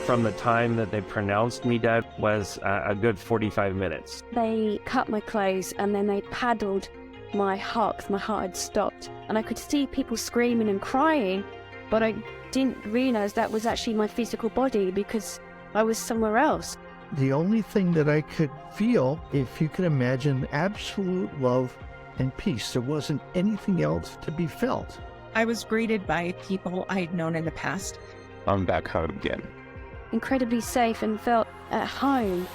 From the time that they pronounced me dead was a good 45 minutes. They cut my clothes and then they paddled my heart, 'cause my heart had stopped. And I could see people screaming and crying, but I didn't realise that was actually my physical body because I was somewhere else. The only thing that I could feel, if you could imagine, absolute love and peace. There wasn't anything else to be felt. I was greeted by people I'd known in the past. I'm back home again. Incredibly safe and felt at home.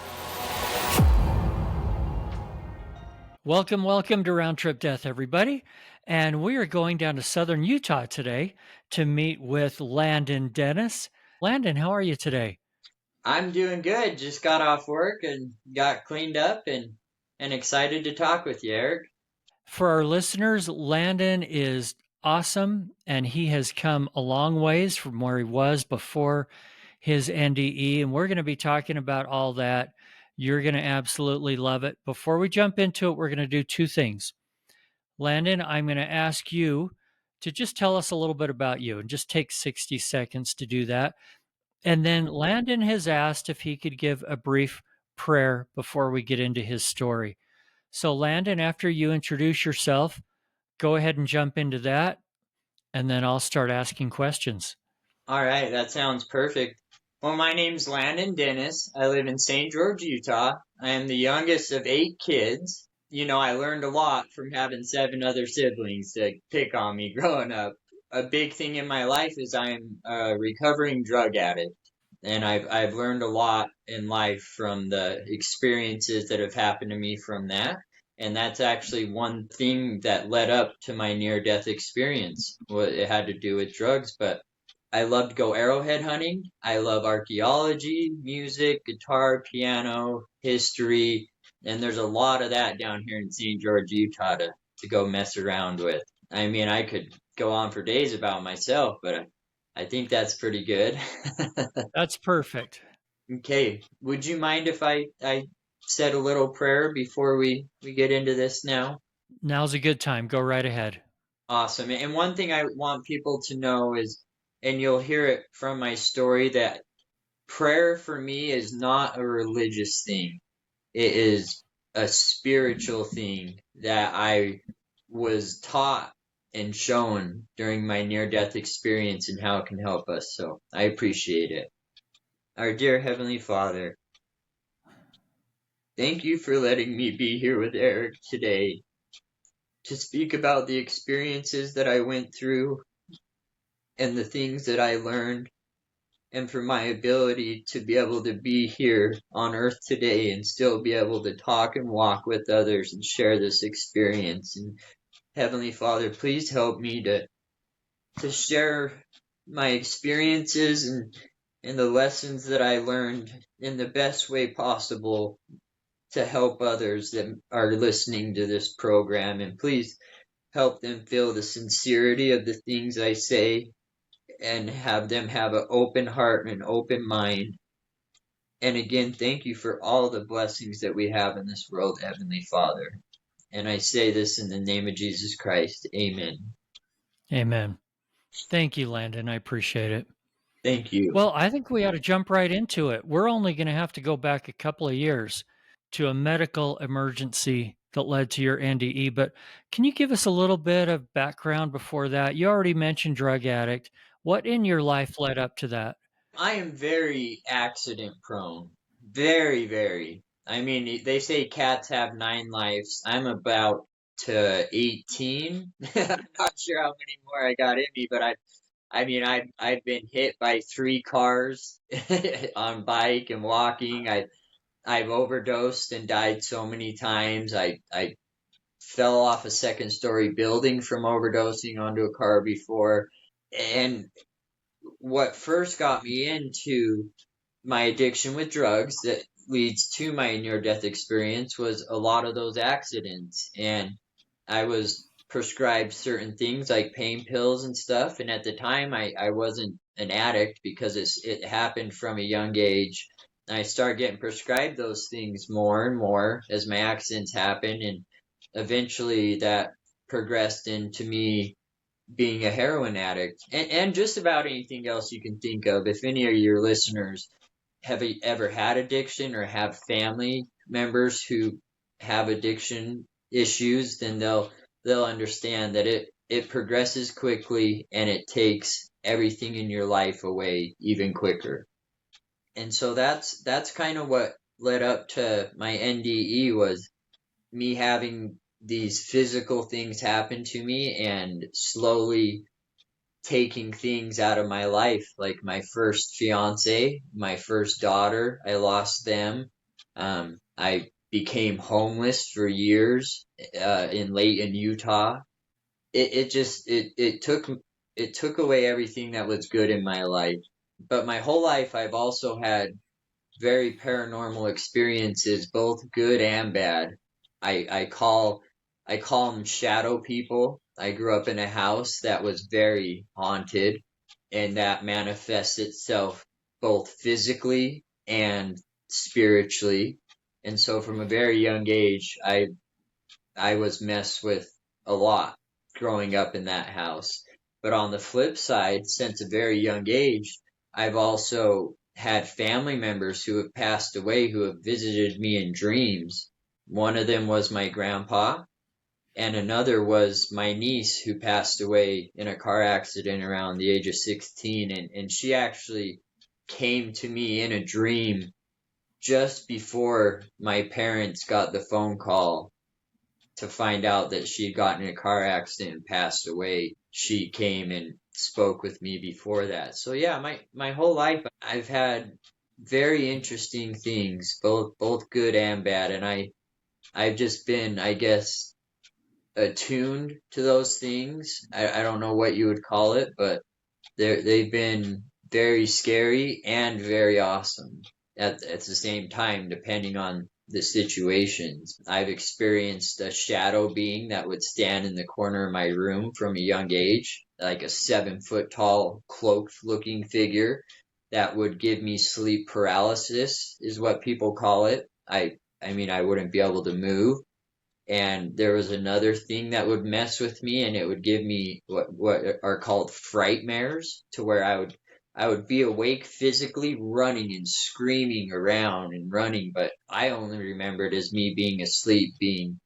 Welcome to Round Trip Death, everybody. And we are going down to southern Utah today to meet with Landon Dennis. Landon, how are you today? I'm doing good. Just got off work and got cleaned up and excited to talk with you, Eric. For our listeners, Landon is awesome, and he has come a long ways from where he was before his NDE, and we're going to be talking about all that. You're going to absolutely love it. Before we jump into it, we're going to do two things. Landon, I'm going to ask you to just tell us a little bit about you, and just take 60 seconds to do that. And then Landon has asked if he could give a brief prayer before we get into his story. So Landon, after you introduce yourself, go ahead and jump into that, and then I'll start asking questions. All right, that sounds perfect. Well, my name's Landon Dennis. I live in St. George, Utah. I am the youngest of 8 kids. You know, I learned a lot from having 7 other siblings to pick on me growing up. A big thing in my life is I'm a recovering drug addict. And I've learned a lot in life from the experiences that have happened to me from that. And that's actually one thing that led up to my near-death experience. Well, it had to do with drugs, but I love to go arrowhead hunting. I love archaeology, music, guitar, piano, history, and there's a lot of that down here in St. George, Utah to go mess around with. I mean, I could go on for days about myself, but I think that's pretty good. That's perfect. Okay, would you mind if I said a little prayer before we get into this now? Now's a good time. Go right ahead. Awesome. And one thing I want people to know is, and you'll hear it from my story, that prayer for me is not a religious thing. It is a spiritual thing that I was taught and shown during my near-death experience and how it can help us. So I appreciate it. Our dear Heavenly Father, thank you for letting me be here with Eric today to speak about the experiences that I went through and the things that I learned, and for my ability to be able to be here on earth today and still be able to talk and walk with others and share this experience. And Heavenly Father, please help me to share my experiences and the lessons that I learned in the best way possible to help others that are listening to this program. And please help them feel the sincerity of the things I say, and have them have an open heart and an open mind. And again, thank you for all the blessings that we have in this world, Heavenly Father. And I say this in the name of Jesus Christ. Amen. Amen. Thank you, Landon. I appreciate it. Thank you. Well, I think we ought to jump right into it. We're only going to have to go back a couple of years to a medical emergency that led to your NDE, but can you give us a little bit of background before that? You already mentioned drug addict. What in your life led up to that? I am very accident prone. Very, very. I mean, they say cats have 9 lives. I'm about to 18. I'm not sure how many more I got in me, but I've been hit by 3 cars on bike and walking. I've overdosed and died so many times. I fell off a 2nd-story building from overdosing onto a car before. And what first got me into my addiction with drugs that leads to my near-death experience was a lot of those accidents. And I was prescribed certain things like pain pills and stuff. And at the time, I wasn't an addict because it happened from a young age. I started getting prescribed those things more and more as my accidents happened. And eventually that progressed into me being a heroin addict, and just about anything else you can think of. If any of your listeners have ever had addiction or have family members who have addiction issues, then they'll understand that it progresses quickly and it takes everything in your life away even quicker. And so that's kind of what led up to my NDE, was me having these physical things happen to me and slowly taking things out of my life, like my first fiance, my first daughter. I lost them. I became homeless for years in Utah. It took away everything that was good in my life. But my whole life, I've also had very paranormal experiences, both good and bad. I call them shadow people. I grew up in a house that was very haunted, and that manifests itself both physically and spiritually. And so from a very young age, I was messed with a lot growing up in that house. But on the flip side, since a very young age, I've also had family members who have passed away who have visited me in dreams. One of them was my grandpa, and another was my niece who passed away in a car accident around the age of 16. And she actually came to me in a dream just before my parents got the phone call to find out that she'd gotten in a car accident and passed away. She came and spoke with me before that. So yeah, my whole life I've had very interesting things, both good and bad, and I've just been, I guess, attuned to those things. I don't know what you would call it, but they've been very scary and very awesome at the same time, depending on the situations. I've experienced a shadow being that would stand in the corner of my room from a young age, like a 7 foot tall, cloaked looking figure that would give me sleep paralysis, is what people call it. I mean, I wouldn't be able to move. And there was another thing that would mess with me, and it would give me what are called frightmares, to where I would be awake physically, running and screaming around and running, but I only remembered as me being asleep, being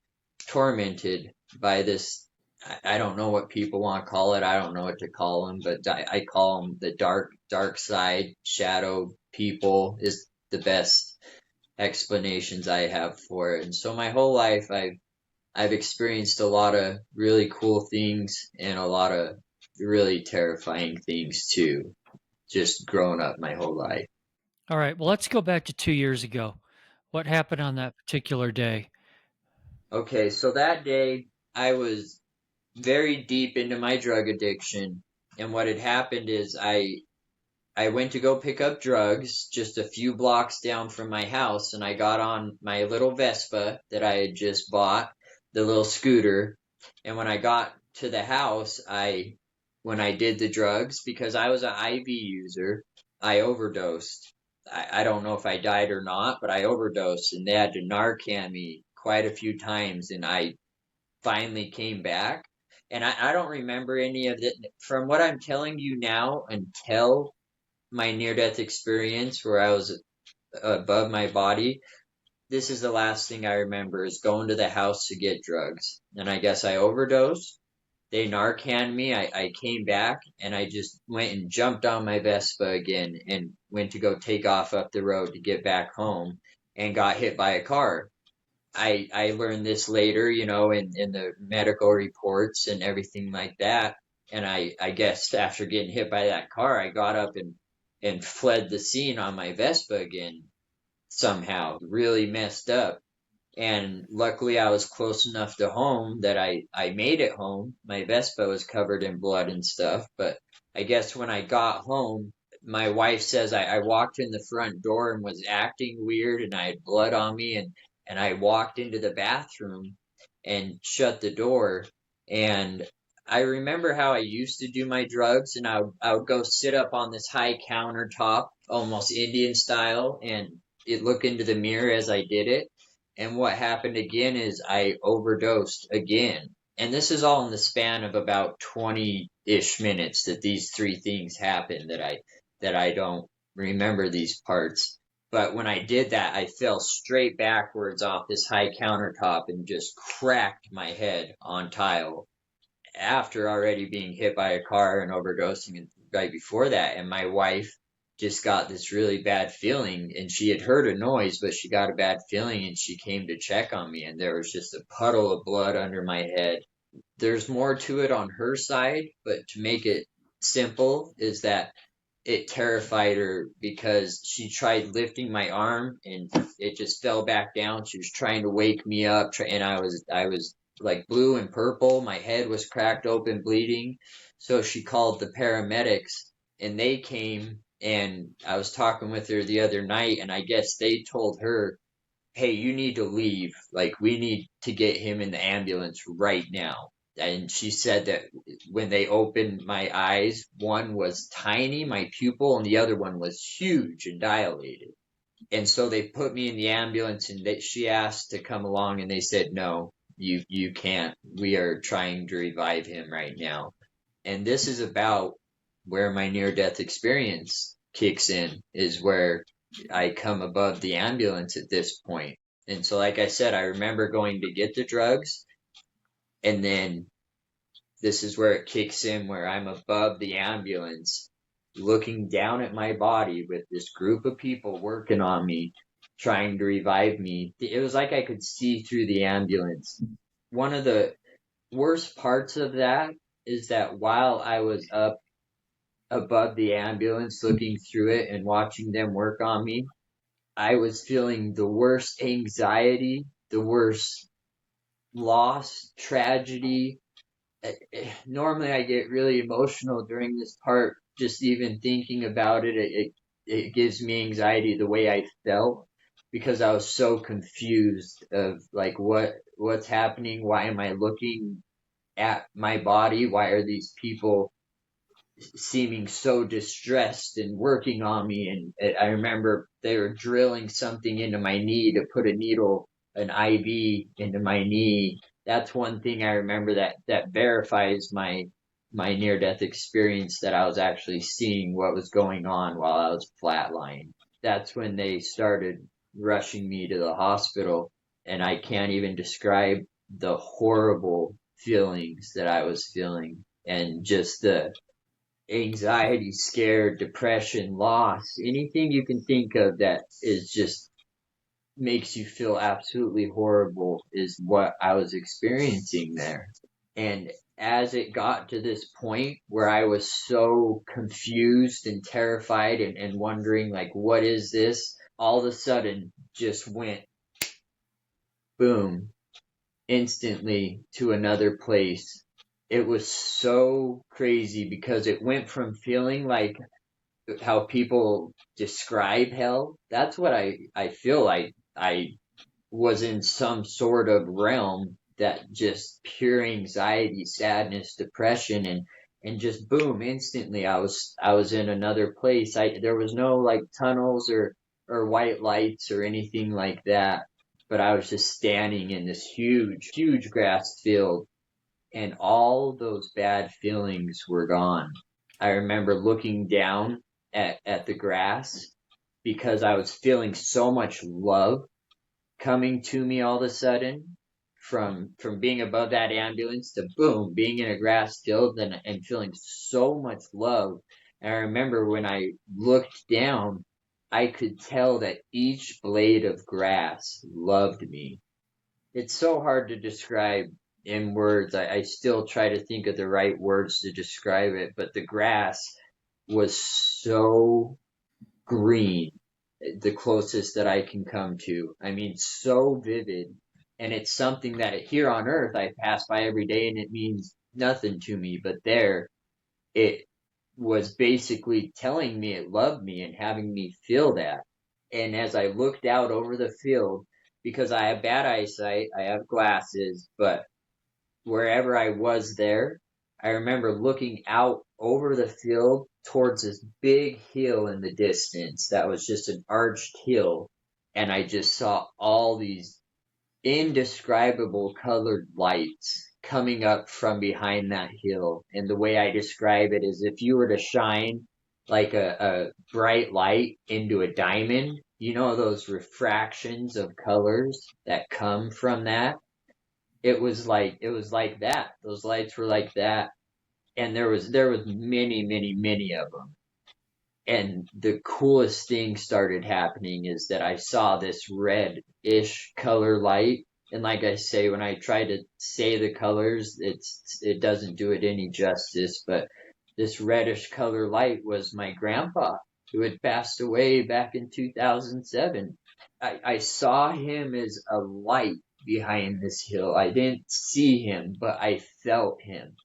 tormented by this. I don't know what people want to call it. I don't know what to call them, but I call them the dark side shadow people is the best explanations I have for it. And so my whole life I've experienced a lot of really cool things and a lot of really terrifying things too, just growing up my whole life. All right. Well, let's go back to 2 years ago. What happened on that particular day? Okay, so that day I was very deep into my drug addiction, and what had happened is I went to go pick up drugs just a few blocks down from my house, and I got on my little Vespa that I had just bought, the little scooter. And when I got to the house, when I did the drugs, because I was an IV user, I overdosed. I don't know if I died or not, but I overdosed, and they had to Narcan me quite a few times, and I finally came back. And I don't remember any of it. From what I'm telling you now until my near-death experience where I was above my body, this is the last thing I remember, is going to the house to get drugs. And I guess I overdosed. They Narcaned me. I came back, and I just went and jumped on my Vespa again and went to go take off up the road to get back home, and got hit by a car. I learned this later, in the medical reports and everything like that. And I guess after getting hit by that car, I got up and fled the scene on my Vespa again, somehow. Really messed up. And luckily I was close enough to home that I made it home. My Vespa was covered in blood and stuff, but I guess when I got home, my wife says I walked in the front door and was acting weird, and I had blood on me, and I walked into the bathroom and shut the door. And I remember how I used to do my drugs, and I would go sit up on this high countertop, almost Indian style, and look into the mirror as I did it. And what happened again is I overdosed again. And this is all in the span of about 20-ish minutes that these three things happened, that I don't remember these parts. But when I did that, I fell straight backwards off this high countertop and just cracked my head on tile after already being hit by a car and overdosing right before that. And my wife just got this really bad feeling, and she had heard a noise, but she got a bad feeling, and she came to check on me, and there was just a puddle of blood under my head. There's more to it on her side, but to make it simple is that it terrified her because she tried lifting my arm and it just fell back down. She was trying to wake me up, and I was like blue and purple. My head was cracked open, bleeding. So she called the paramedics, and they came, and I was talking with her the other night, and I guess they told her, hey, you need to leave. Like, we need to get him in the ambulance right now. And she said that when they opened my eyes, one was tiny, my pupil, and the other one was huge and dilated. And so they put me in the ambulance, and she asked to come along, and they said, no, you can't. We are trying to revive him right now. And this is about where my near-death experience kicks in, is where I come above the ambulance at this point. And so, like I said, I remember going to get the drugs, and then this is where it kicks in, where I'm above the ambulance, looking down at my body with this group of people working on me, trying to revive me. It was like I could see through the ambulance. One of the worst parts of that is that while I was up above the ambulance, looking through it and watching them work on me, I was feeling the worst anxiety, the worst loss, tragedy. Normally I get really emotional during this part, just even thinking about it. It gives me anxiety the way I felt, because I was so confused of like what's happening. Why am I looking at my body? Why are these people seeming so distressed and working on me? And I remember they were drilling something into my knee to put a needle, an IV into my knee. That's one thing I remember that verifies my near-death experience, that I was actually seeing what was going on while I was flatlined. That's when they started rushing me to the hospital, and I can't even describe the horrible feelings that I was feeling, and just the anxiety, scared, depression, loss, anything you can think of that is just makes you feel absolutely horrible is what I was experiencing there. And as it got to this point where I was so confused and terrified and wondering, like, what is this? All of a sudden just went boom, instantly to another place. It was so crazy because it went from feeling like how people describe hell. That's what I feel like. I was in some sort of realm that just pure anxiety, sadness, depression, and just boom, instantly I was in another place. There was no like tunnels or white lights or anything like that, but I was just standing in this huge grass field, and all those bad feelings were gone. I remember looking down at the grass because I was feeling so much love coming to me all of a sudden, from being above that ambulance to boom, being in a grass field and feeling so much love. And I remember when I looked down, I could tell that each blade of grass loved me. It's so hard to describe in words. I still try to think of the right words to describe it, but the grass was so green, the closest that I can come to. I mean, so vivid. And it's something that here on earth I pass by every day and it means nothing to me. But there, it was basically telling me it loved me and having me feel that. And as I looked out over the field, because I have bad eyesight, I have glasses, but wherever I was there, I remember looking out over the field towards this big hill in the distance that was just an arched hill, and I just saw all these indescribable colored lights coming up from behind that hill. And the way I describe it is if you were to shine like a bright light into a diamond, you know, those refractions of colors that come from that. It was like that. Those lights were like that. And there was many of them. And the coolest thing started happening is that I saw this red-ish color light. And like I say, when I try to say the colors, it doesn't do it any justice. But this reddish color light was my grandpa, who had passed away back in 2007. I saw him as a light behind this hill. I didn't see him, but I felt him.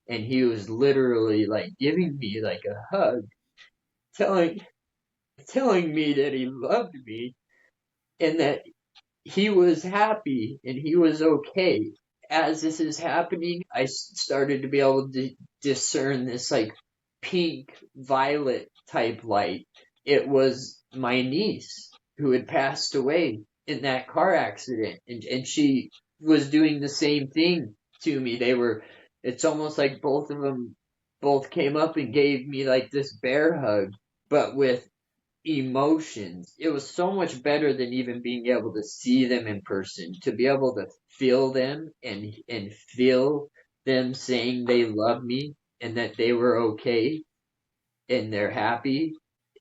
And he was literally like giving me like a hug, telling me that he loved me and that he was happy and he was okay. As this is happening, I started to be able to discern this like pink violet type light. It was my niece who had passed away in that car accident, and she was doing the same thing to me. It's almost like both of them both came up and gave me like this bear hug, but with emotions. It was so much better than even being able to see them in person, to be able to feel them and feel them saying they love me and that they were okay and they're happy.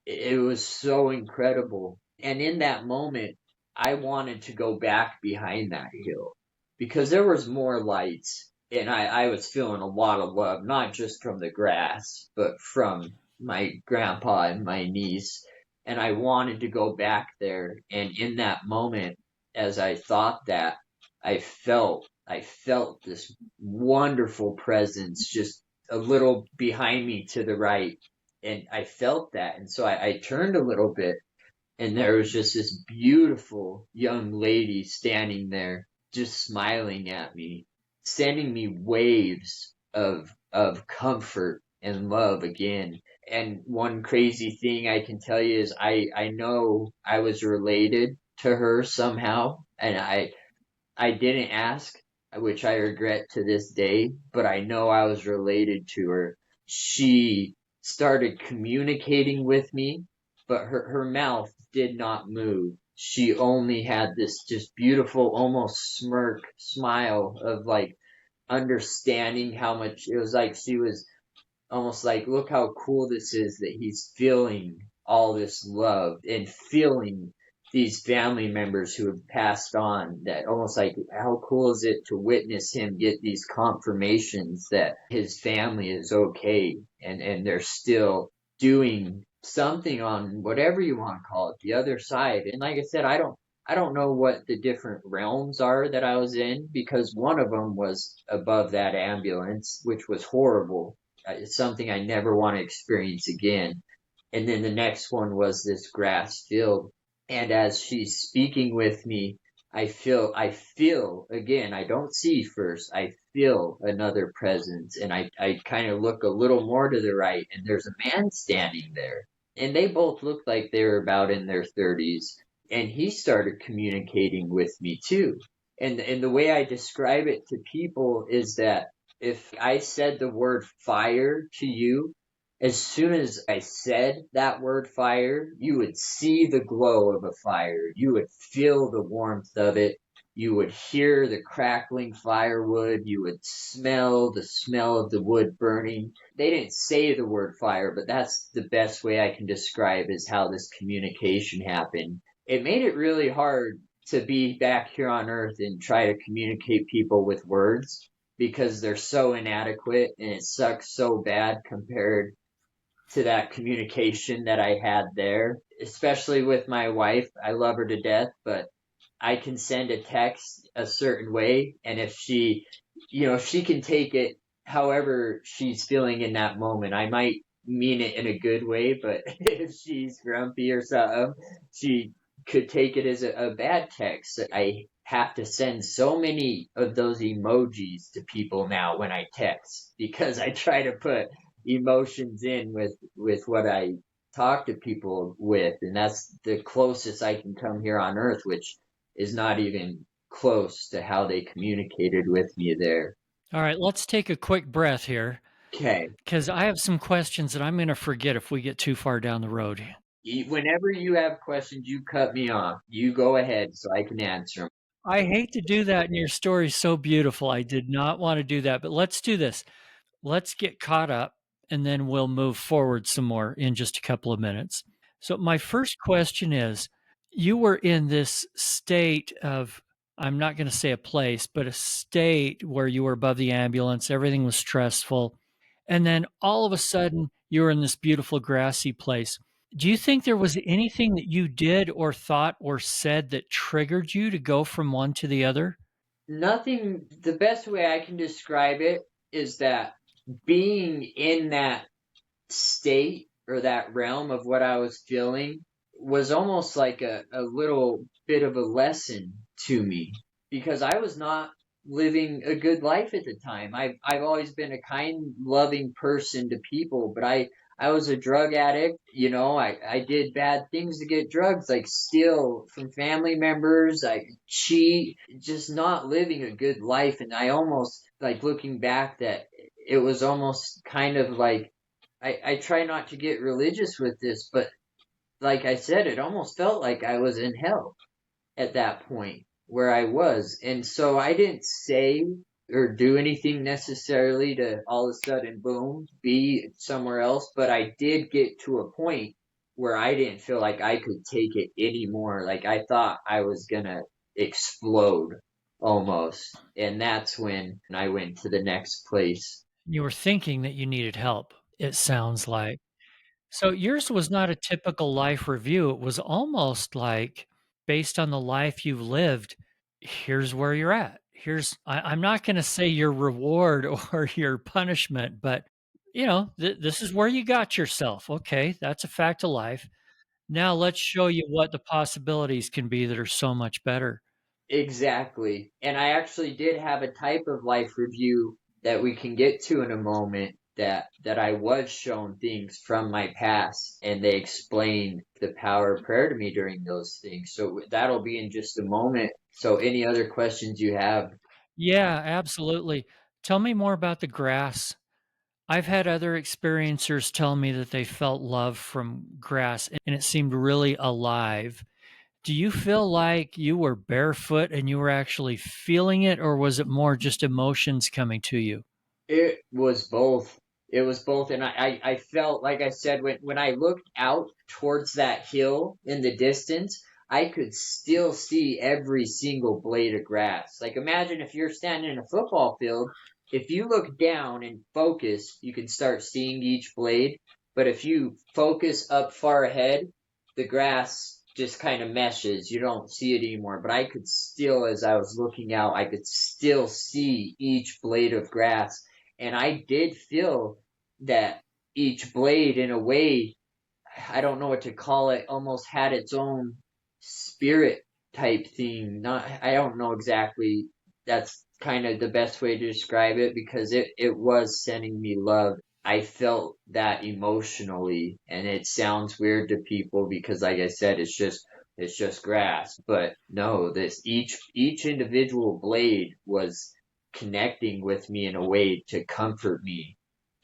It was so incredible. And in that moment, I wanted to go back behind that hill because there was more lights and I was feeling a lot of love, not just from the grass, but from my grandpa and my niece. And I wanted to go back there. And in that moment, as I thought that, I felt this wonderful presence just a little behind me to the right. And I felt that. And so I turned a little bit and there was just this beautiful young lady standing there, just smiling at me, sending me waves of comfort and love again. And one crazy thing I can tell you is I know I was related to her somehow, and I didn't ask, which I regret to this day, but I know I was related to her. She started communicating with me, but her mouth did not move. She only had this just beautiful, almost smirk smile of like understanding how much it was like she was almost like, look how cool this is that he's feeling all this love and feeling these family members who have passed on. That almost like, how cool is it to witness him get these confirmations that his family is okay and they're still doing something on whatever you want to call it, the other side. And like I said, I don't know what the different realms are that I was in, because one of them was above that ambulance, which was horrible. It's something I never want to experience again. And then the next one was this grass field. And as she's speaking with me, I feel again, I don't see first, I feel another presence. And I kind of look a little more to the right and there's a man standing there. And they both looked like they were about in their 30s. And he started communicating with me too. And the way I describe it to people is that if I said the word fire to you, as soon as I said that word fire, you would see the glow of a fire. You would feel the warmth of it. You would hear the crackling firewood. You would smell the smell of the wood burning. They didn't say the word fire, but that's the best way I can describe is how this communication happened. It made it really hard to be back here on Earth and try to communicate people with words because they're so inadequate and it sucks so bad compared to that communication that I had there, especially with my wife. I love her to death, but I can send a text a certain way. And if she, if she can take it however she's feeling in that moment, I might mean it in a good way, but if she's grumpy or something, she could take it as a bad text. I have to send so many of those emojis to people now when I text because I try to put emotions in with what I talk to people with, and that's the closest I can come here on Earth, which is not even close to how they communicated with me there. All right, let's take a quick breath here Okay. because I have some questions that I'm going to forget if we get too far down the road. Whenever you have questions, you cut me off. You go ahead so I can answer them. I hate to do that, and your story's so beautiful. I did not want to do that, but let's do this. Let's get caught up, and then we'll move forward some more in just a couple of minutes. So, my first question is, you were in this state of, I'm not going to say a place, but a state where you were above the ambulance, everything was stressful. And then all of a sudden, you were in this beautiful grassy place. Do you think there was anything that you did or thought or said that triggered you to go from one to the other? Nothing, the best way I can describe it is that being in that state or that realm of what I was feeling was almost like a little bit of a lesson to me because I was not living a good life at the time. I've always been a kind, loving person to people, but I was a drug addict. You know, I did bad things to get drugs, like steal from family members, I cheat, just not living a good life. And I almost, like looking back, that it was almost kind of like I try not to get religious with this, but like I said, it almost felt like I was in hell at that point where I was. And so I didn't say or do anything necessarily to all of a sudden, boom, be somewhere else. But I did get to a point where I didn't feel like I could take it anymore. Like I thought I was going to explode almost. And that's when I went to the next place. You were thinking that you needed help, it sounds like. So yours was not a typical life review. It was almost like based on the life you've lived, here's where you're at. I'm not going to say your reward or your punishment, but this is where you got yourself. Okay, that's a fact of life. Now let's show you what the possibilities can be that are so much better. Exactly. And I actually did have a type of life review that we can get to in a moment that I was shown things from my past and they explained the power of prayer to me during those things. So that'll be in just a moment. So any other questions you have? Yeah, absolutely. Tell me more about the grass. I've had other experiencers tell me that they felt love from grass and it seemed really alive. Do you feel like you were barefoot and you were actually feeling it, or was it more just emotions coming to you? It was both. It was both. And I felt, like I said, when I looked out towards that hill in the distance, I could still see every single blade of grass. Like imagine if you're standing in a football field, if you look down and focus, you can start seeing each blade. But if you focus up far ahead, the grass just kind of meshes. You don't see it anymore. But I could still, as I was looking out, I could still see each blade of grass. And I did feel that each blade, in a way, I don't know what to call it, almost had its own spirit type thing. Not, I don't know exactly. That's kind of the best way to describe it because it was sending me love. I felt that emotionally, and it sounds weird to people because, like I said, it's just grass. But no, this each individual blade was connecting with me in a way to comfort me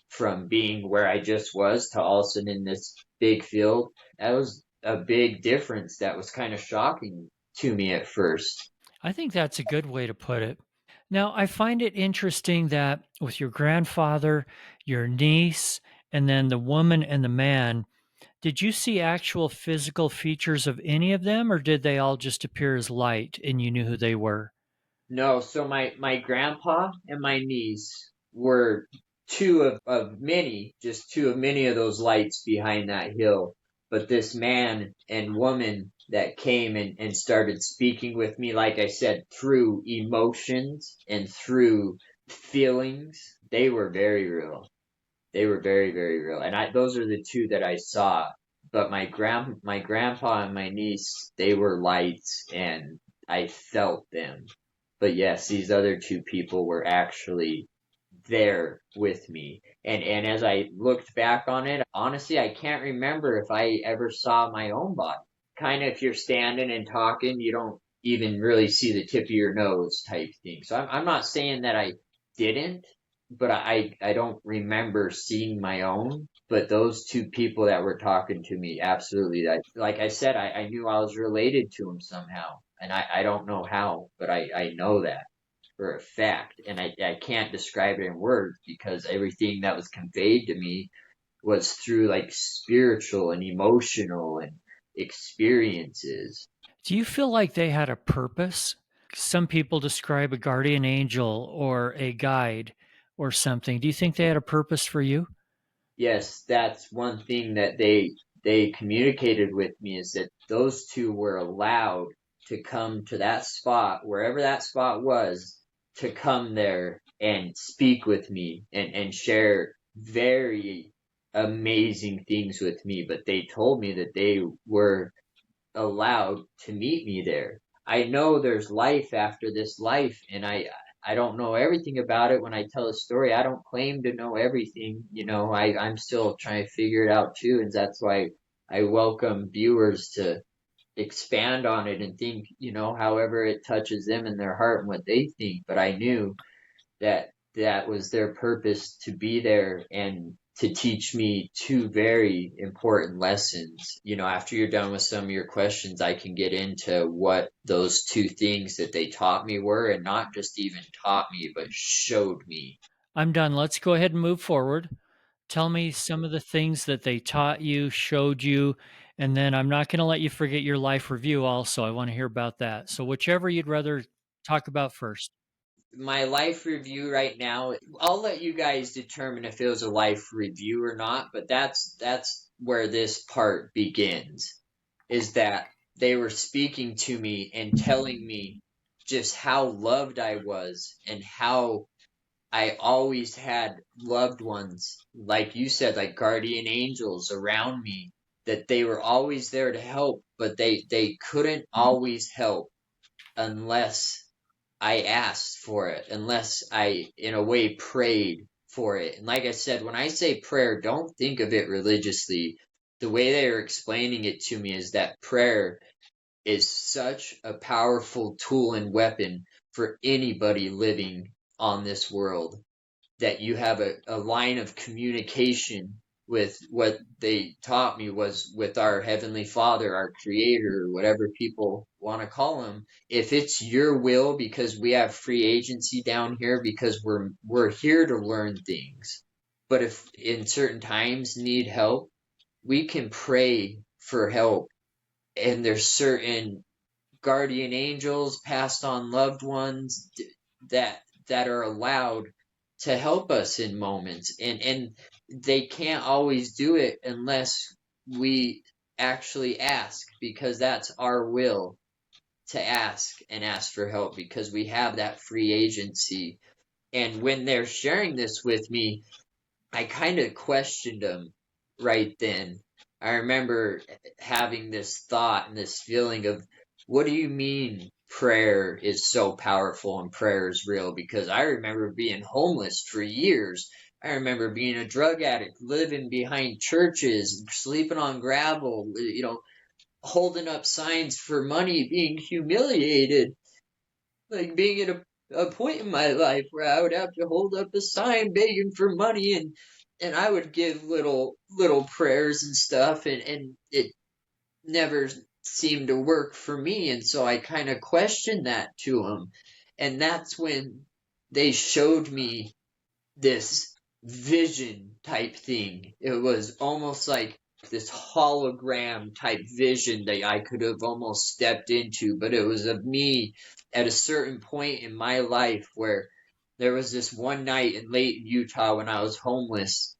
from being where I just was to all of a sudden in this big field. That was a big difference that was kind of shocking to me at first. I think that's a good way to put it. Now, I find it interesting that with your grandfather, your niece, and then the woman and the man, did you see actual physical features of any of them, or did they all just appear as light and you knew who they were? No, so my grandpa and my niece were two of many, just two of many of those lights behind that hill. But this man and woman that came and started speaking with me, like I said, through emotions and through feelings, they were very real. They were very, very real. And those are the two that I saw. But my grandpa and my niece, they were lights and I felt them. But yes, these other two people were actually there with me. And as I looked back on it, honestly, I can't remember if I ever saw my own body. Kind of if you're standing and talking, you don't even really see the tip of your nose type thing. So I'm not saying that didn't, but I don't remember seeing my own. But those two people that were talking to me, absolutely. Like I said, I knew I was related to them somehow. And I don't know how, but I know that for a fact. And I can't describe it in words because everything that was conveyed to me was through like spiritual and emotional and experiences. Do you feel like they had a purpose? Some people describe a guardian angel or a guide or something. Do you think they had a purpose for you? Yes, that's one thing that they communicated with me, is that those two were allowed to come to that spot, wherever that spot was, to come there and speak with me and share very amazing things with me. But they told me that they were allowed to meet me there. I know there's life after this life, and I don't know everything about it. When I tell a story, I don't claim to know everything. I'm still trying to figure it out too, and that's why I welcome viewers to expand on it and think, however it touches them in their heart and what they think. But I knew that that was their purpose, to be there and to teach me two very important lessons. After you're done with some of your questions, I can get into what those two things that they taught me were, and not just even taught me, but showed me. I'm done. Let's go ahead and move forward. Tell me some of the things that they taught you, showed you, and then I'm not going to let you forget your life review also. I want to hear about that. So, whichever you'd rather talk about first. My life review right now, I'll let you guys determine if it was a life review or not, but that's where this part begins, is that they were speaking to me and telling me just how loved I was, and how I always had loved ones, like you said, like guardian angels around me, that they were always there to help, but they couldn't always help unless I asked for it, unless I, in a way, prayed for it. And like I said, when I say prayer, don't think of it religiously. The way they are explaining it to me is that prayer is such a powerful tool and weapon for anybody living on this world, that you have a line of communication with, what they taught me was with our Heavenly Father, our Creator, whatever people want to call him. If it's your will, because we have free agency down here, because we're here to learn things. But if in certain times need help, we can pray for help. And there's certain guardian angels, passed on loved ones, that that are allowed to help us in moments, and they can't always do it unless we actually ask, because that's our will, to ask and ask for help, because we have that free agency. And when they're sharing this with me, I kind of questioned them right then. I remember having this thought and this feeling of, what do you mean prayer is so powerful and prayer is real? Because I remember being homeless for years. I remember being a drug addict, living behind churches, sleeping on gravel, holding up signs for money, being humiliated, like being at a point in my life where I would have to hold up a sign begging for money, and I would give little prayers and stuff, and it never seemed to work for me, and so I kind of questioned that to them. And that's when they showed me this vision type thing. It was almost like this hologram type vision that I could have almost stepped into, but it was of me at a certain point in my life, where there was this one night in Layton, Utah, when I was homeless.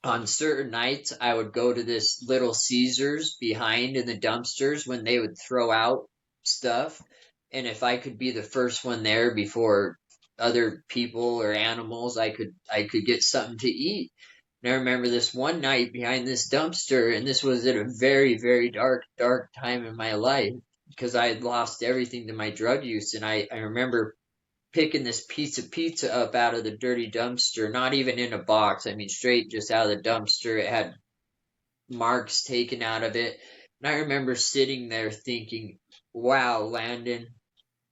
On certain nights, I would go to this Little Caesars behind in the dumpsters when they would throw out stuff. And if I could be the first one there before other people or animals, I could get something to eat. And I remember this one night behind this dumpster, and this was at a very, very dark time in my life, because I had lost everything to my drug use. And I remember picking this piece of pizza up out of the dirty dumpster, not even in a box. I mean, straight just out of the dumpster. It had marks taken out of it. And I remember sitting there thinking, wow, Landon,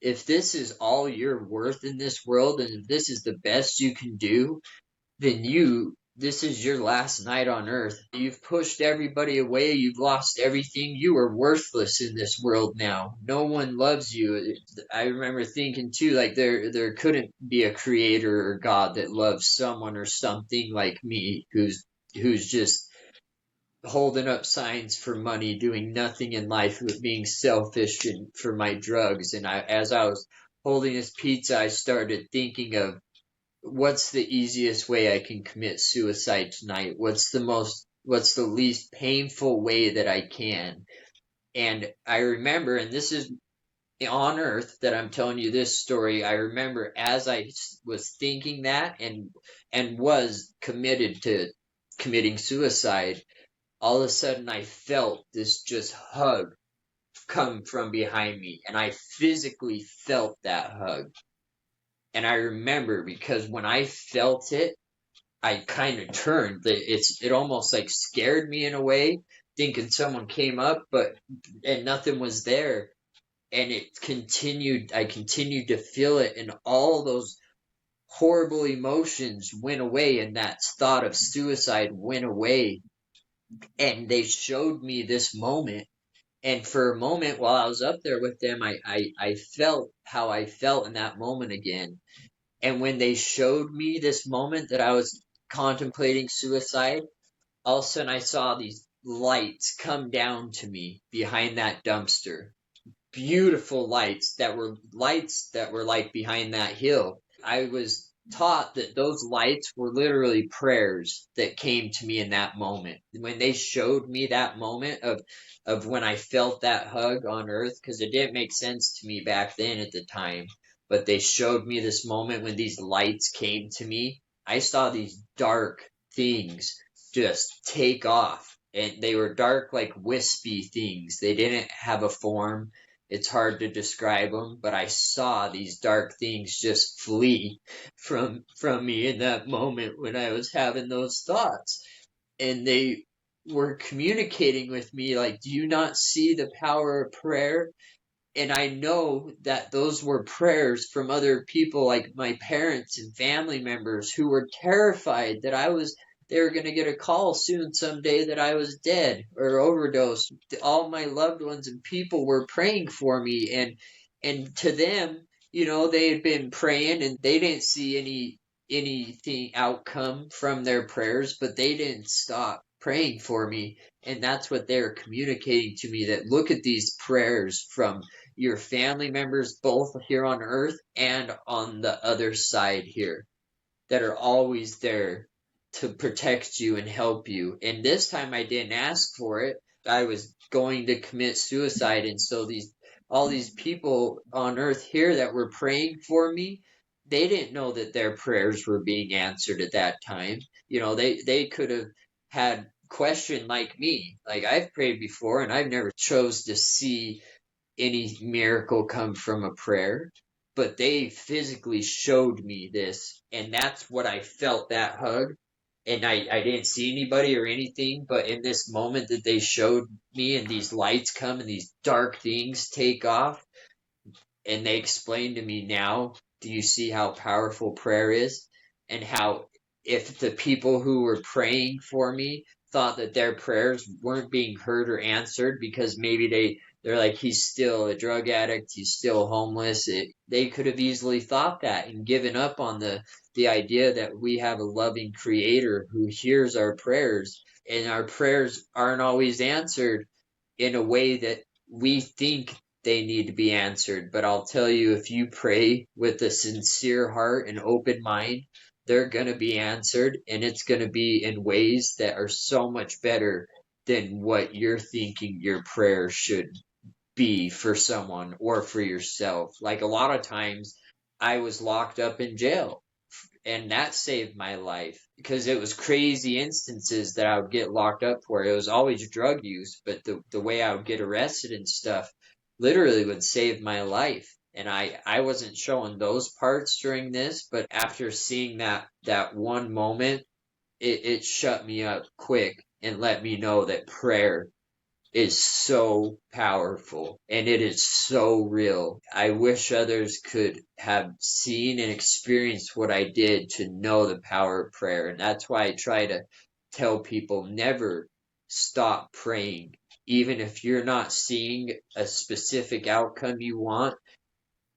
if this is all you're worth in this world, and if this is the best you can do, then this is your last night on earth. You've pushed everybody away. You've lost everything. You are worthless in this world now. No one loves you. I remember thinking too, like there couldn't be a creator or God that loves someone or something like me who's just holding up signs for money, doing nothing in life but being selfish and for my drugs. And as I was holding this pizza, I started thinking of, what's the easiest way I can commit suicide tonight? What's the least painful way that I can? And I remember, and this is on earth that I'm telling you this story, I remember as I was thinking that and was committed to committing suicide, all of a sudden I felt this just hug come from behind me, and I physically felt that hug. And I remember, because when I felt it, I kind of turned. It almost like scared me in a way, thinking someone came up, and nothing was there. And I continued to feel it, and all those horrible emotions went away, and that thought of suicide went away. And they showed me this moment. And for a moment while I was up there with them, I felt how I felt in that moment again. And when they showed me this moment that I was contemplating suicide, all of a sudden I saw these lights come down to me behind that dumpster. Beautiful lights that were like behind that hill. I was taught that those lights were literally prayers that came to me in that moment. When they showed me that moment of when I felt that hug on earth, because it didn't make sense to me back then at the time, but they showed me this moment when these lights came to me. I saw these dark things just take off, and they were dark, like wispy things. They didn't have a form. It's hard to describe them, but I saw these dark things just flee from me in that moment when I was having those thoughts. And they were communicating with me like, do you not see the power of prayer? And I know that those were prayers from other people, like my parents and family members, who were terrified that they were going to get a call soon someday that I was dead or overdosed. All my loved ones and people were praying for me, and to them, they had been praying, and they didn't see anything outcome from their prayers, but they didn't stop praying for me. And that's what they're communicating to me, that look at these prayers from your family members, both here on earth and on the other side here, that are always there to protect you and help you. And this time I didn't ask for it. I was going to commit suicide. And so all these people on earth here that were praying for me, they didn't know that their prayers were being answered at that time. They could have had question like me. Like, I've prayed before and I've never chose to see any miracle come from a prayer, but they physically showed me this, and that's what I felt, that hug. And I didn't see anybody or anything, but in this moment that they showed me, and these lights come and these dark things take off, and they explained to me, now do you see how powerful prayer is? And how, if the people who were praying for me thought that their prayers weren't being heard or answered because maybe they're like, he's still a drug addict, he's still homeless, they could have easily thought that and given up on the idea that we have a loving creator who hears our prayers, and our prayers aren't always answered in a way that we think they need to be answered. But I'll tell you, if you pray with a sincere heart and open mind, they're going to be answered, and it's going to be in ways that are so much better than what you're thinking your prayer should be for someone or for yourself. Like, a lot of times I was locked up in jail, and that saved my life, because it was crazy instances that I would get locked up for. It was always drug use, but the way I would get arrested and stuff literally would save my life. And I wasn't showing those parts during this, but after seeing that one moment, it shut me up quick and let me know that prayer is so powerful and it is so real. I wish others could have seen and experienced what I did to know the power of prayer. And that's why I try to tell people never stop praying. Even if you're not seeing a specific outcome you want,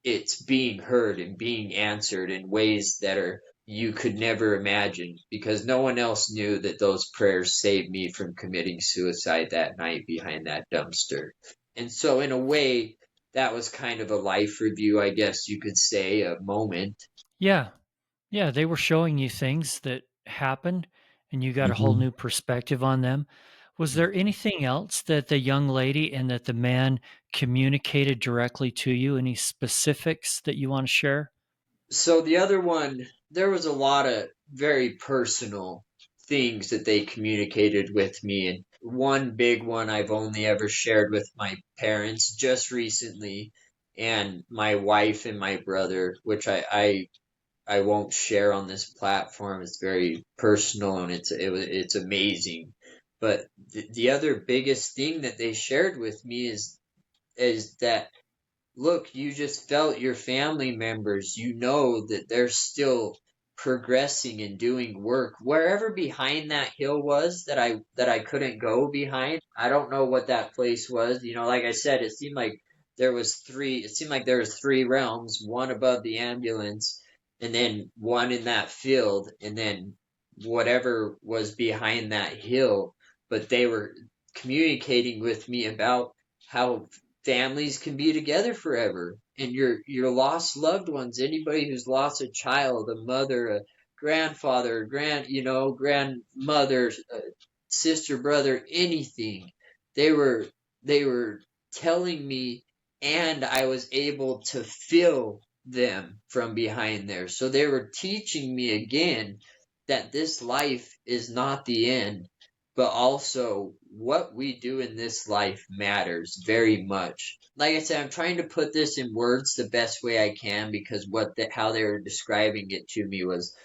it's being heard and being answered in ways that are you could never imagine, because no one else knew that those prayers saved me from committing suicide that night behind that dumpster. And so in a way, that was kind of a life review, I guess you could say, a moment. Yeah. Yeah, they were showing you things that happened and you got a whole new perspective on them. Was there anything else that the young lady and that the man communicated directly to you? Any specifics that you want to share? So the other one, there was a lot of very personal things that they communicated with me. And one big one I've only ever shared with my parents just recently, and my wife and my brother, which I won't share on this platform. It's very personal and it's amazing. But the other biggest thing that they shared with me is that, look, you just felt your family members, you know that they're still progressing and doing work wherever behind that hill was that I couldn't go behind. I don't know what that place was. Like I said, it seemed like there was three realms, one above the ambulance and then one in that field and then whatever was behind that hill. But they were communicating with me about how families can be together forever, and your lost loved ones, anybody who's lost a child, a mother, a grandfather, grandmother, sister, brother, anything, they were telling me, and I was able to feel them from behind there. So they were teaching me again that this life is not the end, but also what we do in this life matters very much. Like I said, I'm trying to put this in words the best way I can, because how they were describing it to me was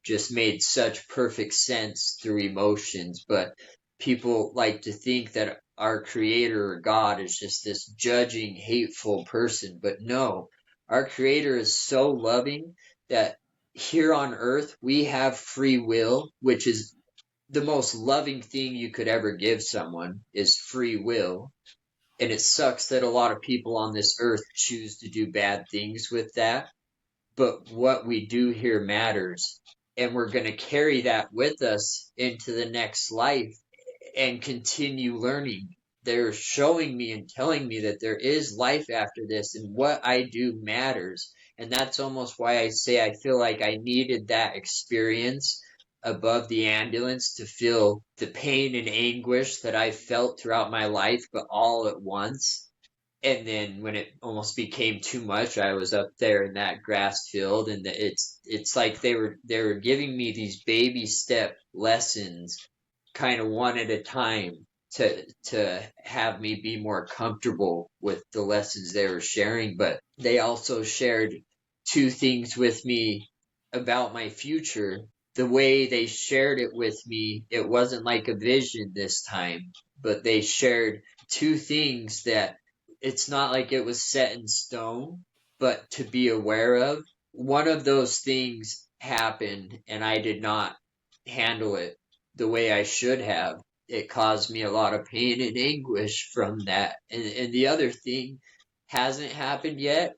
just made such perfect sense through emotions. But people like to think that our creator or God is just this judging, hateful person. But no, our creator is so loving that here on earth we have free will, which is the most loving thing you could ever give someone, is free will. And it sucks that a lot of people on this earth choose to do bad things with that. But what we do here matters. And we're going to carry that with us into the next life and continue learning. They're showing me and telling me that there is life after this, and what I do matters. And that's almost why I say I feel like I needed that experience above the ambulance to feel the pain and anguish that I felt throughout my life, but all at once. And then when it almost became too much, I was up there in that grass field, and it's like they were giving me these baby step lessons, kind of one at a time, to have me be more comfortable with the lessons they were sharing. But they also shared two things with me about my future. The way they shared it with me, it wasn't like a vision this time, but they shared two things that it's not like it was set in stone, but to be aware of. One of those things happened and I did not handle it the way I should have. It caused me a lot of pain and anguish from that. And the other thing hasn't happened yet,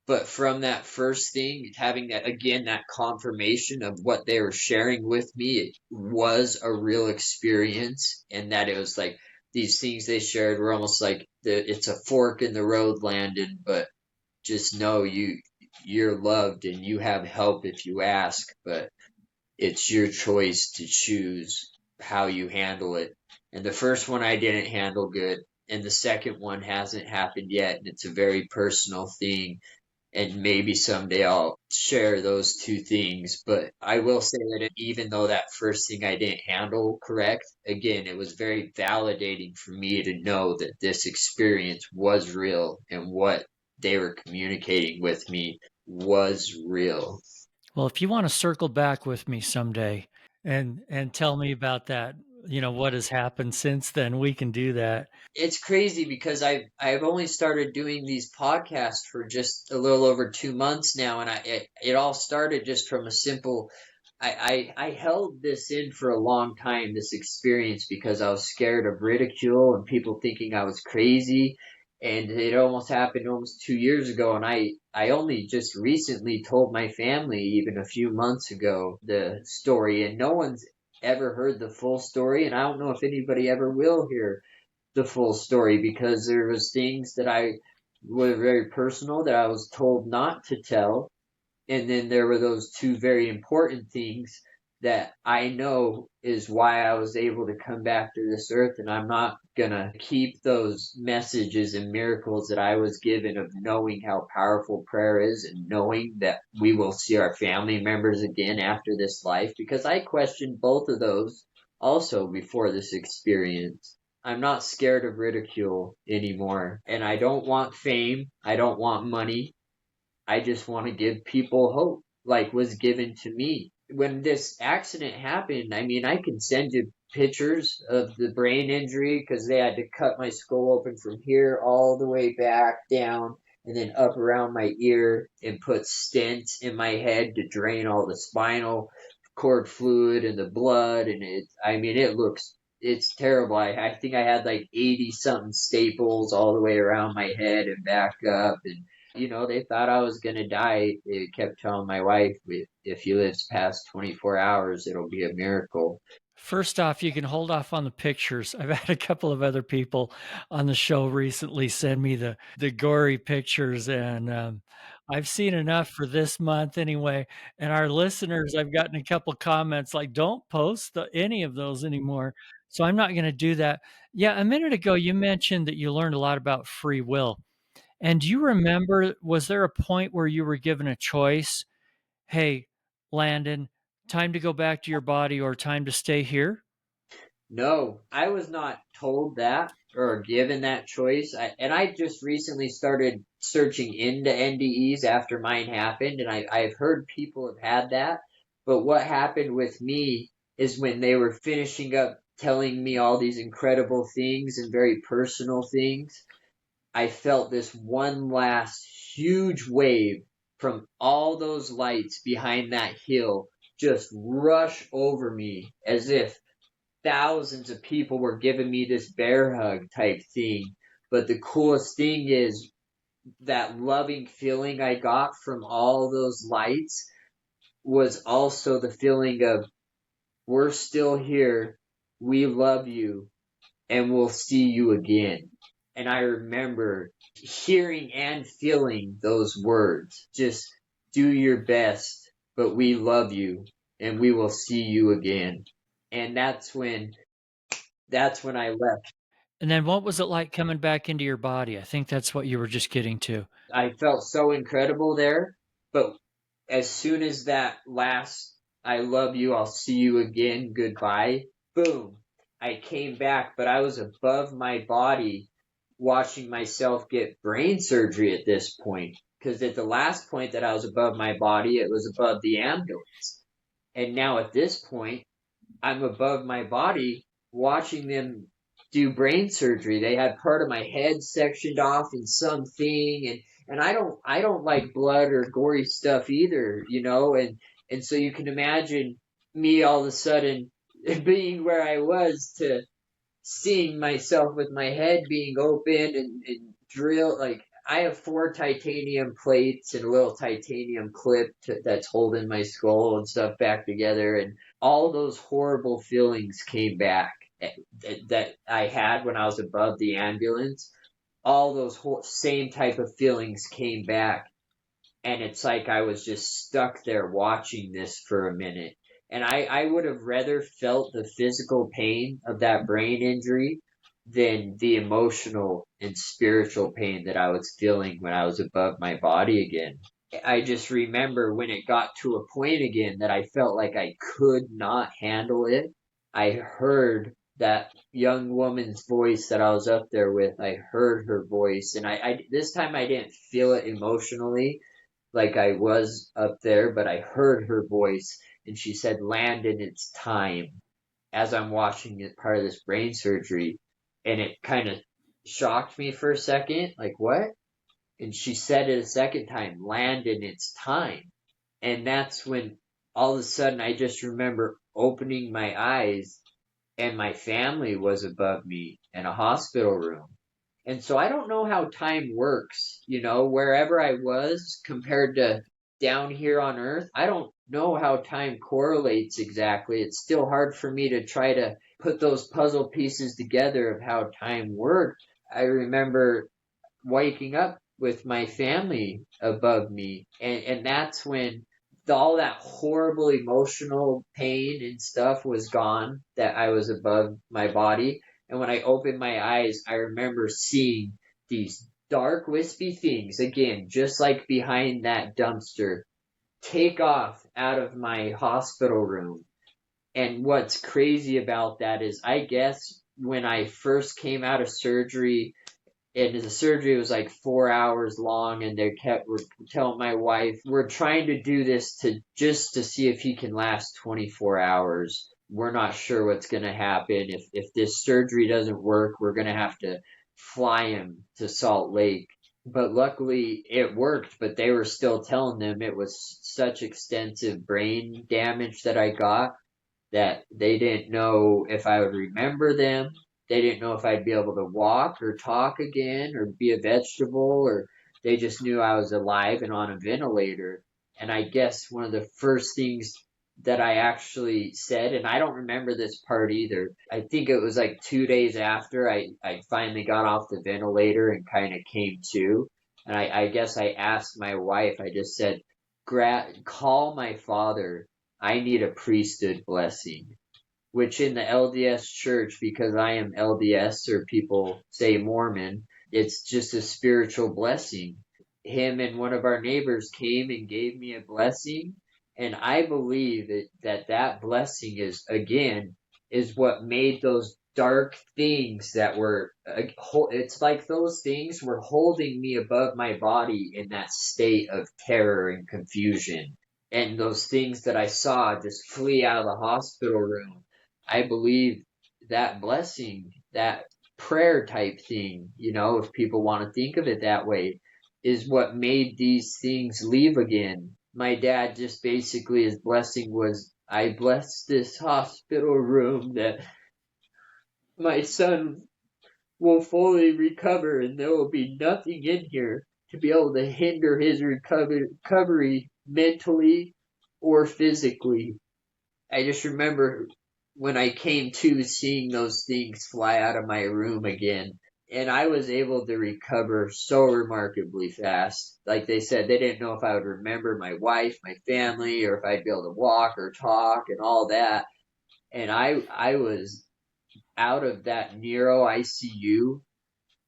but from that first thing, having that again, that confirmation of what they were sharing with me, it was a real experience. And that it was like these things they shared were almost like it's a fork in the road, Landon, but just know you're loved and you have help if you ask, but it's your choice to choose how you handle it. And the first one I didn't handle good, and the second one hasn't happened yet, and it's a very personal thing. And maybe someday I'll share those two things. But I will say that even though that first thing I didn't handle correct, again, it was very validating for me to know that this experience was real and what they were communicating with me was real. Well, if you want to circle back with me someday and tell me about that, what has happened since then, we can do that. It's crazy because I've only started doing these podcasts for just a little over 2 months now, and it all started just from a simple. I held this in for a long time, this experience, because I was scared of ridicule and people thinking I was crazy. And it almost happened almost 2 years ago, and I only just recently told my family, even a few months ago, the story, and no one's ever heard the full story, and I don't know if anybody ever will hear the full story, because there was things that I were very personal that I was told not to tell, and then there were those two very important things that I know is why I was able to come back to this earth, and I'm not gonna keep those messages and miracles that I was given of knowing how powerful prayer is and knowing that we will see our family members again after this life, because I questioned both of those also before this experience. I'm not scared of ridicule anymore, and I don't want fame. I don't want money. I just want to give people hope, like was given to me. When this accident happened, I mean, I can send you pictures of the brain injury, because they had to cut my skull open from here all the way back down and then up around my ear and put stents in my head to drain all the spinal cord fluid and the blood. And I mean, it's terrible. I think I had like 80 something staples all the way around my head and back up. And they thought I was gonna die. They kept telling my wife, if he lives past 24 hours, it'll be a miracle. First off, you can hold off on the pictures. I've had a couple of other people on the show recently send me the gory pictures, and I've seen enough for this month anyway. And our listeners, I've gotten a couple comments like, "Don't post any of those anymore." So I'm not going to do that. Yeah, a minute ago you mentioned that you learned a lot about free will. And do you remember, was there a point where you were given a choice? Hey, Landon, time to go back to your body or time to stay here? No, I was not told that or given that choice. And I just recently started searching into NDEs after mine happened, and I've heard people have had that. But what happened with me is when they were finishing up telling me all these incredible things and very personal things, I felt this one last huge wave from all those lights behind that hill just rush over me, as if thousands of people were giving me this bear hug type thing. But the coolest thing is that loving feeling I got from all those lights was also the feeling of, we're still here, we love you, and we'll see you again. And I remember hearing and feeling those words. Just do your best, but we love you and we will see you again. And that's when I left. And then what was it like coming back into your body? I think that's what you were just getting to. I felt so incredible there, but as soon as that last I love you, I'll see you again, goodbye, boom, I came back, but I was above my body watching myself get brain surgery at this point. Because at the last point that I was above my body, it was above the ambulance. And now at this point, I'm above my body watching them do brain surgery. They had part of my head sectioned off in something, and I don't like blood or gory stuff either, and so you can imagine me all of a sudden being where I was to seeing myself with my head being open and drill. Like, I have 4 titanium plates and a little titanium clip that's holding my skull and stuff back together, and all those horrible feelings came back that I had when I was above the ambulance. All those same type of feelings came back, and it's like I was just stuck there watching this for a minute. And I would have rather felt the physical pain of that brain injury than the emotional and spiritual pain that I was feeling when I was above my body again. I just remember when it got to a point again that I felt like I could not handle it. I heard that young woman's voice that I was up there with. I heard her voice, and I this time I didn't feel it emotionally like I was up there, but I heard her voice, and she said, "Landon, it's time." as I'm watching it, part of this brain surgery, and it kind of shocked me for a second, like, what? And she said it a second time, Landon, it's time. And that's when all of a sudden I just remember opening my eyes and my family was above me in a hospital room. And so I don't know how time works, wherever I was compared to down here on Earth. I don't know how time correlates exactly. It's still hard for me to try to put those puzzle pieces together of how time worked. I remember waking up with my family above me, and that's when all that horrible emotional pain and stuff was gone, that I was above my body. And when I opened my eyes, I remember seeing these dark wispy things again, just like behind that dumpster, take off out of my hospital room. And what's crazy about that is, I guess when I first came out of surgery, and the surgery was like 4 hours long, and were telling my wife, we're trying to do this to see if he can last 24 hours. We're not sure what's going to happen. If this surgery doesn't work, we're going to have to fly him to Salt Lake. But luckily it worked, but they were still telling them it was such extensive brain damage that I got, that they didn't know if I would remember them. They didn't know if I'd be able to walk or talk again or be a vegetable, or they just knew I was alive and on a ventilator. And I guess one of the first things that I actually said, and I don't remember this part either, I think it was like 2 days after I finally got off the ventilator and kind of came to. And I guess I asked my wife, I just said, call my father. I need a priesthood blessing, which in the LDS church, because I am LDS, or people say Mormon, it's just a spiritual blessing. Him and one of our neighbors came and gave me a blessing. And I believe that blessing is what made those dark things that were, it's like those things were holding me above my body in that state of terror and confusion. And those things that I saw just flee out of the hospital room, I believe that blessing, that prayer type thing, if people want to think of it that way, is what made these things leave again. My dad just basically, his blessing was, I bless this hospital room that my son will fully recover, and there will be nothing in here to be able to hinder his recovery mentally or physically. I just remember when I came to, seeing those things fly out of my room again, and I was able to recover so remarkably fast. Like they said, they didn't know if I would remember my wife, my family, or if I'd be able to walk or talk and all that. And I was out of that neuro ICU,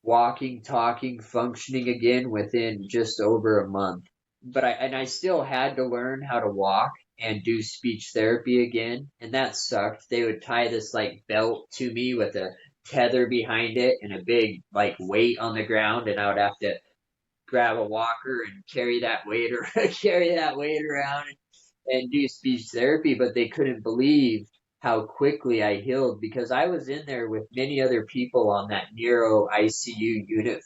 walking, talking, functioning again within just over a month. But I still had to learn how to walk and do speech therapy again, and that sucked. They would tie this like belt to me with a tether behind it and a big like weight on the ground, and I would have to grab a walker and carry that weight around and do speech therapy. But they couldn't believe how quickly I healed, because I was in there with many other people on that neuro ICU unit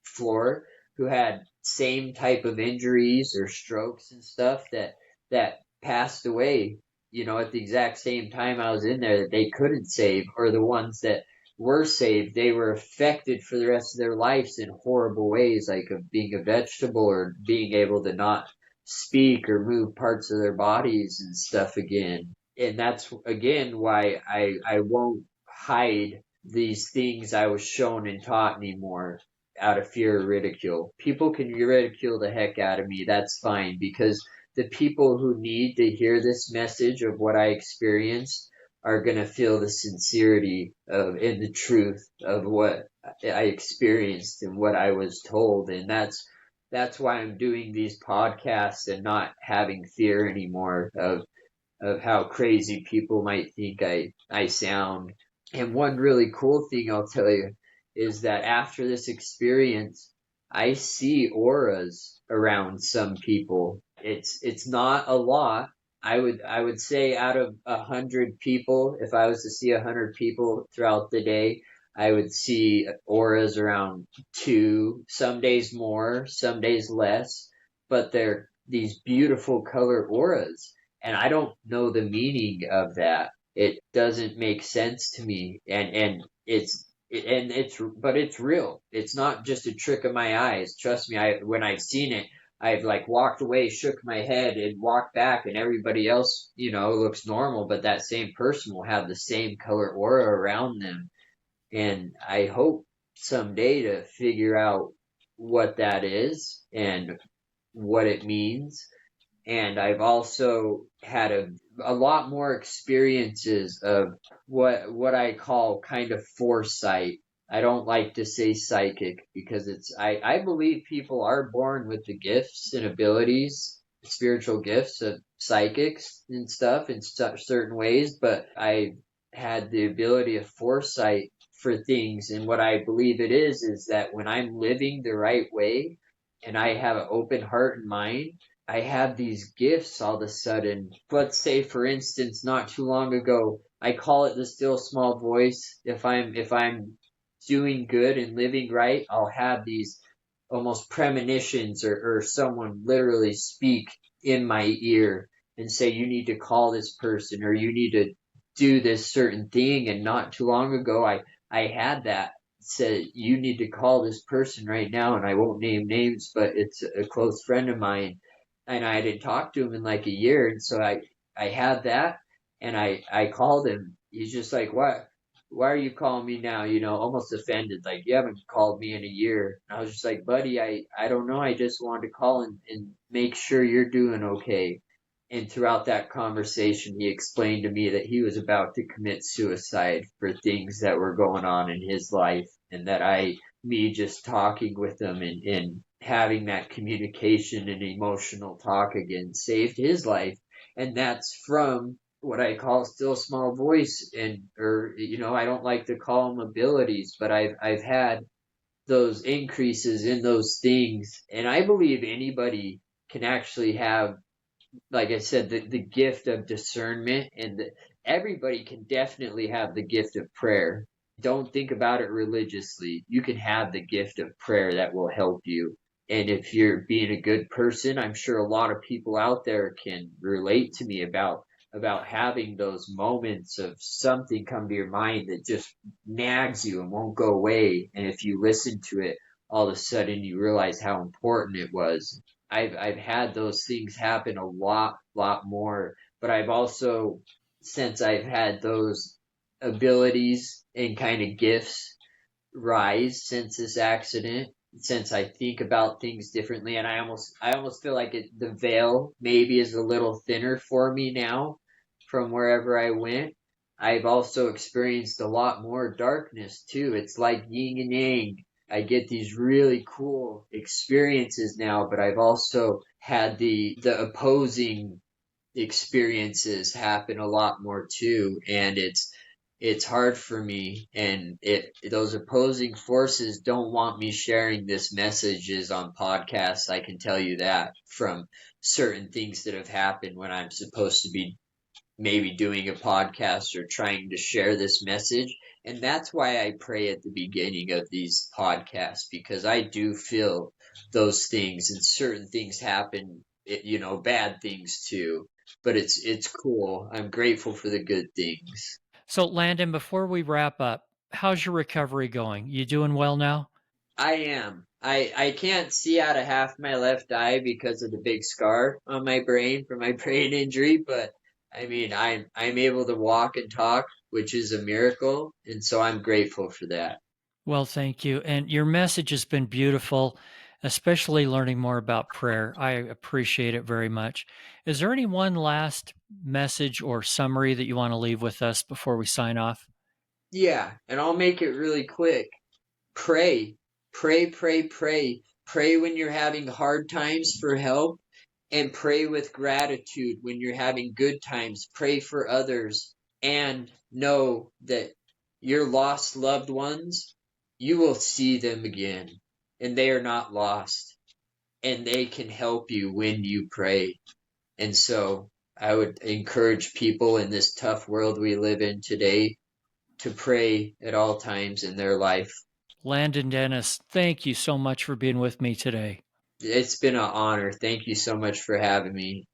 floor who had same type of injuries or strokes and stuff that passed away, at the exact same time I was in there, that they couldn't save, or the ones that were saved, they were affected for the rest of their lives in horrible ways, like of being a vegetable or being able to not speak or move parts of their bodies and stuff again. And that's again why I won't hide these things I was shown and taught anymore out of fear of ridicule. People can ridicule the heck out of me, that's fine, because the people who need to hear this message of what I experienced are going to feel the sincerity of and the truth of what I experienced and what I was told. And that's why I'm doing these podcasts and not having fear anymore of how crazy people might think I sound. And one really cool thing I'll tell you is that after this experience, I see auras around some people. It's not a lot, I would say out of 100 people, if I was to see 100 people throughout the day, I would see auras around two, some days more, some days less, but they're these beautiful color auras. And I don't know the meaning of that. It doesn't make sense to me. But it's real. It's not just a trick of my eyes. Trust me, when I've seen it, I've like walked away, shook my head, and walked back, and everybody else, looks normal, but that same person will have the same color aura around them. And I hope someday to figure out what that is and what it means. And I've also had a lot more experiences of what I call kind of foresight. I don't like to say psychic because I believe people are born with the gifts and abilities, spiritual gifts of psychics and stuff in certain ways, but I had the ability of foresight for things. And what I believe it is that when I'm living the right way and I have an open heart and mind, I have these gifts all of a sudden. Let's say, for instance, not too long ago, I call it the still small voice. If I'm doing good and living right, I'll have these almost premonitions or someone literally speak in my ear and say, you need to call this person or you need to do this certain thing. And not too long ago, I had that said, you need to call this person right now. And I won't name names, but it's a close friend of mine and I didn't talk to him in like a year. And so I had that and I called him. He's just like, what? Why are you calling me now? Almost offended. Like, you haven't called me in a year. And I was just like, buddy, I don't know. I just wanted to call and make sure you're doing okay. And throughout that conversation, he explained to me that he was about to commit suicide for things that were going on in his life. And that me just talking with him and having that communication and emotional talk again saved his life. And that's from what I call still small voice or I don't like to call them abilities, but I've had those increases in those things. And I believe anybody can actually have, like I said, the gift of discernment, and everybody can definitely have the gift of prayer. Don't think about it religiously. You can have the gift of prayer that will help you. And if you're being a good person, I'm sure a lot of people out there can relate to me about having those moments of something come to your mind that just nags you and won't go away. And if you listen to it, all of a sudden you realize how important it was. I've had those things happen a lot more, but I've also, since I've had those abilities and kind of gifts rise since this accident, since I think about things differently, and I almost feel like the veil maybe is a little thinner for me now from wherever I went. I've also experienced a lot more darkness too. It's like yin and yang. I get these really cool experiences now, but I've also had the opposing experiences happen a lot more too, and it's hard for me, and those opposing forces don't want me sharing this messages on podcasts. I can tell you that from certain things that have happened when I'm supposed to be maybe doing a podcast or trying to share this message. And that's why I pray at the beginning of these podcasts, because I do feel those things, and certain things happen, bad things too. But it's cool. I'm grateful for the good things. So, Landon, before we wrap up, how's your recovery going? You doing well now? I am. I can't see out of half my left eye because of the big scar on my brain from my brain injury, but I mean, I'm able to walk and talk, which is a miracle, and so I'm grateful for that. Well, thank you. And your message has been beautiful, especially learning more about prayer. I appreciate it very much. Is there any one last message or summary that you want to leave with us before we sign off? Yeah, and I'll make it really quick. Pray, pray, pray, pray. Pray when you're having hard times for help, and pray with gratitude when you're having good times. Pray for others, and know that your lost loved ones, you will see them again, and they are not lost, and they can help you when you pray. And so I would encourage people in this tough world we live in today to pray at all times in their life. Landon Dennis, thank you so much for being with me today. It's been an honor. Thank you so much for having me.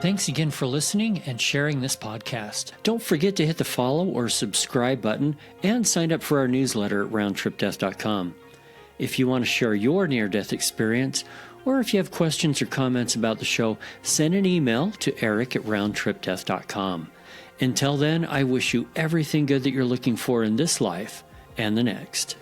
Thanks again for listening and sharing this podcast. Don't forget to hit the follow or subscribe button and sign up for our newsletter at roundtripdeath.com. If you want to share your near-death experience, or if you have questions or comments about the show, send an email to eric@roundtripdeath.com. Until then, I wish you everything good that you're looking for in this life and the next.